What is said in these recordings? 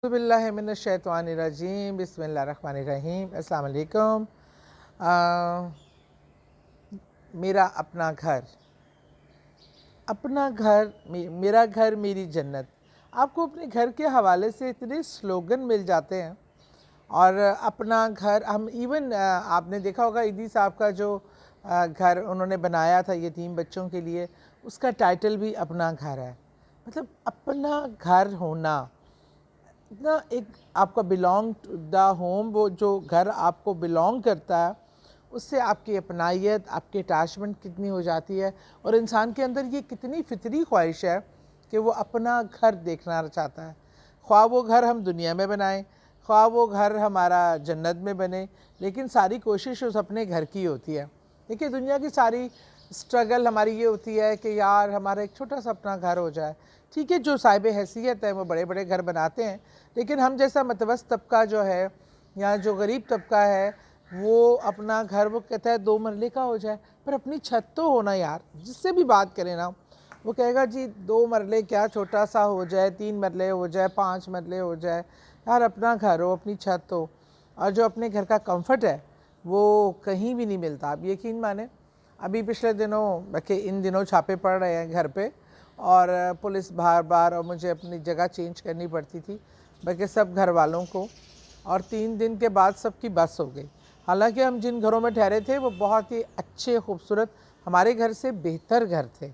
اعوذ باللہ من الشیطان الرجیم، بسم اللہ الرحمن الرحیم۔ السلام علیکم۔ میرا اپنا گھر، میرا گھر میری جنت۔ آپ کو اپنے گھر کے حوالے سے اتنے سلوگن مل جاتے ہیں، اور اپنا گھر ہم ایون آپ نے دیکھا ہوگا ایدی صاحب کا جو گھر انہوں نے بنایا تھا یتیم بچوں کے لیے، اس کا ٹائٹل بھی اپنا گھر ہے۔ مطلب اپنا گھر ہونا اتنا ایک آپ کا بلانگ ٹو دا ہوم، وہ جو گھر آپ کو بلانگ کرتا ہے اس سے آپ کی اپنائیت، آپ کی اٹیچمنٹ کتنی ہو جاتی ہے، اور انسان کے اندر یہ کتنی فطری خواہش ہے کہ وہ اپنا گھر دیکھنا چاہتا ہے۔ خواہ وہ گھر ہم دنیا میں بنائیں، خواہ وہ گھر ہمارا جنت میں بنے، لیکن ساری کوشش اس اپنے گھر کی ہوتی ہے۔ دیکھیے دنیا کی ساری سٹرگل ہماری یہ ہوتی ہے کہ یار ہمارا ایک چھوٹا سا اپنا گھر ہو جائے۔ ٹھیک ہے، جو صاحب حیثیت ہے وہ بڑے بڑے گھر بناتے ہیں، لیکن ہم جیسا متوسط طبقہ جو ہے یا جو غریب طبقہ ہے وہ اپنا گھر وہ کہتا ہے 2 مرلے کا ہو جائے، پر اپنی چھت تو ہونا یار۔ جس سے بھی بات کریں نا وہ کہے گا جی 2 مرلے کیا، چھوٹا سا ہو جائے، 3 مرلے ہو جائے، 5 مرلے ہو جائے، یار اپنا گھر ہو، اپنی چھت ہو۔ اور جو اپنے گھر کا کمفرٹ ہے وہ کہیں بھی نہیں ملتا۔ آپ یقین مانیں، ابھی پچھلے دنوں بلکہ ان دنوں چھاپے پڑ رہے ہیں گھر پہ، اور پولیس بار بار، اور مجھے اپنی جگہ چینج کرنی پڑتی تھی بلکہ سب گھر والوں کو، اور 3 دن کے بعد سب کی بس ہو گئی۔ حالانکہ ہم جن گھروں میں ٹھہرے تھے وہ بہت ہی اچھے، خوبصورت، ہمارے گھر سے بہتر گھر تھے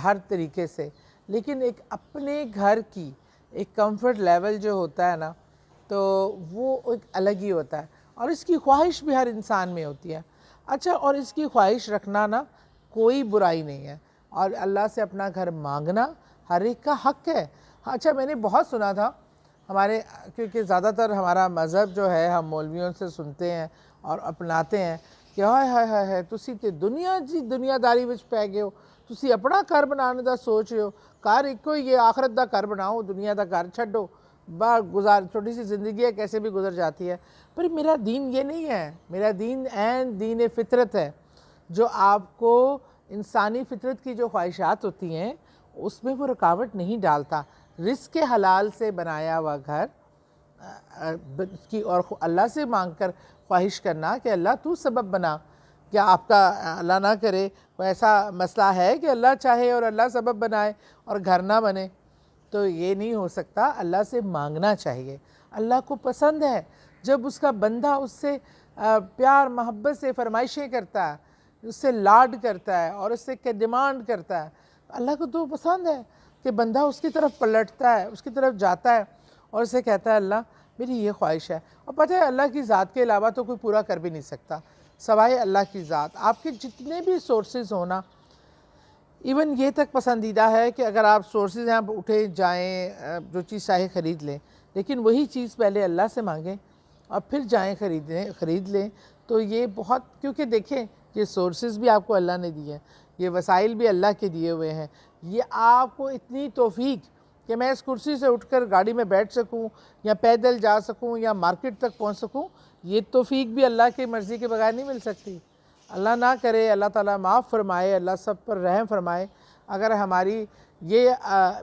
ہر طریقے سے، لیکن ایک اپنے گھر کی ایک کمفرٹ لیول جو ہوتا ہے نا تو وہ ایک الگ ہی ہوتا ہے، اور اس کی خواہش بھی ہر انسان میں ہوتی ہے۔ اچھا، اور اس کی خواہش رکھنا نا کوئی برائی نہیں ہے، اور اللہ سے اپنا گھر مانگنا ہر ایک کا حق ہے۔ اچھا، میں نے بہت سنا تھا ہمارے، کیونکہ زیادہ تر ہمارا مذہب جو ہے ہم مولویوں سے سنتے ہیں اور اپناتے ہیں کہ ہائے ہائے ہائے ہائے تسی تے دنیا داری وچ پے گئے ہو، تسی اپنا گھر بنانے دا سوچ رہے ہو، گھر ایک ہی یہ آخرت دا گھر بناؤ، دنیا دا گھر چھڈو، چھوٹی سی زندگی ہے کیسے بھی گزر جاتی ہے۔ پر میرا دین یہ نہیں ہے، میرا دین دین فطرت ہے، جو آپ کو انسانی فطرت کی جو خواہشات ہوتی ہیں اس میں وہ رکاوٹ نہیں ڈالتا۔ رزق حلال سے بنایا ہوا گھر کی، اور اللہ سے مانگ کر خواہش کرنا کہ اللہ تو سبب بنا، کیا آپ کا اللہ نہ کرے کوئی ایسا مسئلہ ہے کہ اللہ چاہے اور اللہ سبب بنائے اور گھر نہ بنے، تو یہ نہیں ہو سکتا۔ اللہ سے مانگنا چاہیے۔ اللہ کو پسند ہے جب اس کا بندہ اس سے پیار محبت سے فرمائشیں کرتا ہے، اس سے لاڈ کرتا ہے اور اس سے ڈیمانڈ کرتا ہے۔ اللہ کو تو پسند ہے کہ بندہ اس کی طرف پلٹتا ہے، اس کی طرف جاتا ہے اور اسے کہتا ہے اللہ میری یہ خواہش ہے۔ اور پتہ ہے اللہ کی ذات کے علاوہ تو کوئی پورا کر بھی نہیں سکتا سوائے اللہ کی ذات۔ آپ کے جتنے بھی سورسز ہونا، ایون یہ تک پسندیدہ ہے کہ اگر آپ سورسز ہیں اٹھے جائیں جو چیز چاہے خرید لیں، لیکن وہی چیز پہلے اللہ سے مانگیں اور پھر جائیں خرید لیں، تو یہ بہت، کیونکہ دیکھیں یہ سورسز بھی آپ کو اللہ نے دیے ہیں، یہ وسائل بھی اللہ کے دیے ہوئے ہیں، یہ آپ کو اتنی توفیق کہ میں اس کرسی سے اٹھ کر گاڑی میں بیٹھ سکوں یا پیدل جا سکوں یا مارکیٹ تک پہنچ سکوں، یہ توفیق بھی اللہ کی مرضی کے بغیر نہیں مل سکتی۔ اللہ نہ کرے، اللہ تعالیٰ معاف فرمائے، اللہ سب پر رحم فرمائے، اگر ہماری یہ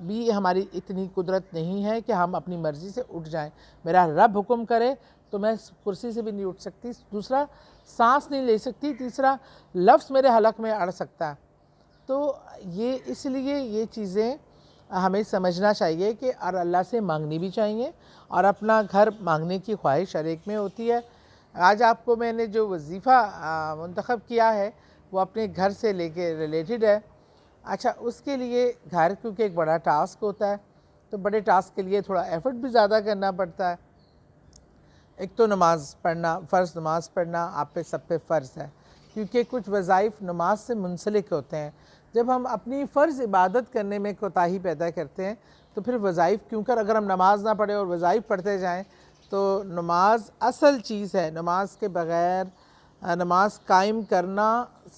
بھی ہماری اتنی قدرت نہیں ہے کہ ہم اپنی مرضی سے اٹھ جائیں۔ میرا رب حکم کرے تو میں اس کرسی سے بھی نہیں اٹھ سکتی، دوسرا سانس نہیں لے سکتی، تیسرا لفظ میرے حلق میں اڑ سکتا ہے۔ تو یہ اس لیے یہ چیزیں ہمیں سمجھنا چاہیے کہ اور اللہ سے مانگنی بھی چاہیے، اور اپنا گھر مانگنے کی خواہش ہر ایک میں ہوتی ہے۔ آج آپ کو میں نے جو وظیفہ منتخب کیا ہے وہ اپنے گھر سے لے کے ریلیٹڈ ہے۔ اچھا، اس کے لیے گھر کیونکہ ایک بڑا ٹاسک ہوتا ہے، تو بڑے ٹاسک کے لیے تھوڑا ایفرٹ بھی زیادہ کرنا پڑتا ہے۔ ایک تو نماز پڑھنا، فرض نماز پڑھنا آپ پہ سب پہ فرض ہے، کیونکہ کچھ وظائف نماز سے منسلک ہوتے ہیں۔ جب ہم اپنی فرض عبادت کرنے میں کوتاہی پیدا کرتے ہیں تو پھر وظائف کیوں کر، اگر ہم نماز نہ پڑھیں اور وظائف پڑھتے جائیں تو نماز اصل چیز ہے، نماز کے بغیر نماز قائم کرنا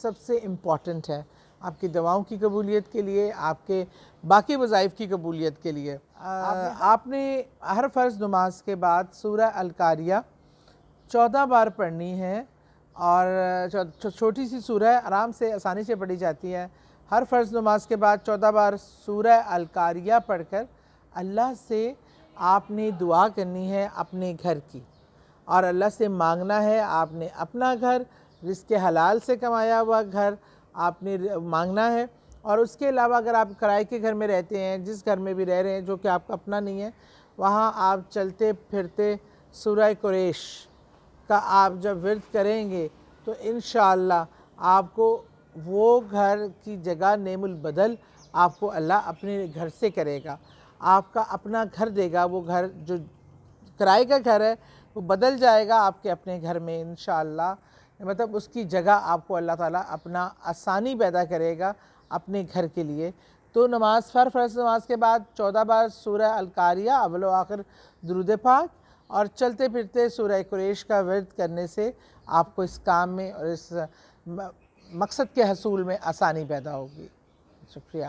سب سے امپورٹنٹ ہے، آپ کی دعاؤں کی قبولیت کے لیے، آپ کے باقی وظائف کی قبولیت کے لیے۔ آپ نے ہر فرض نماز کے بعد سورہ القاریہ 14 بار پڑھنی ہے، اور چھوٹی سی سورہ ہے، آرام سے آسانی سے پڑھی جاتی ہے۔ ہر فرض نماز کے بعد 14 بار سورہ القاریہ پڑھ کر اللہ سے آپ نے دعا کرنی ہے اپنے گھر کی اور اللہ سے مانگنا ہے. آپ نے اپنا گھر، رزق حلال سے کمایا ہوا گھر آپ نے مانگنا ہے. اور اس کے علاوہ اگر آپ کرائے کے گھر میں رہتے ہیں، جس گھر میں بھی رہ رہے ہیں جو کہ آپ کا اپنا نہیں ہے، وہاں آپ چلتے پھرتے سورہ قریش کا آپ جب ورد کریں گے تو انشاءاللہ آپ کو وہ گھر کی جگہ نعم البدل آپ کو اللہ اپنے گھر سے کرے گا. آپ کا اپنا گھر دے گا. وہ گھر جو کرائے کا گھر ہے وہ بدل جائے گا آپ کے اپنے گھر میں انشاءاللہ. مطلب اس کی جگہ آپ کو اللہ تعالیٰ اپنا آسانی پیدا کرے گا اپنے گھر کے لیے. تو نماز فرض نماز کے بعد 14 بار سورہ القاریہ اول و آخر درود پاک اور چلتے پھرتے سورہ قریش کا ورد کرنے سے آپ کو اس کام میں اور اس مقصد کے حصول میں آسانی پیدا ہوگی. شکریہ.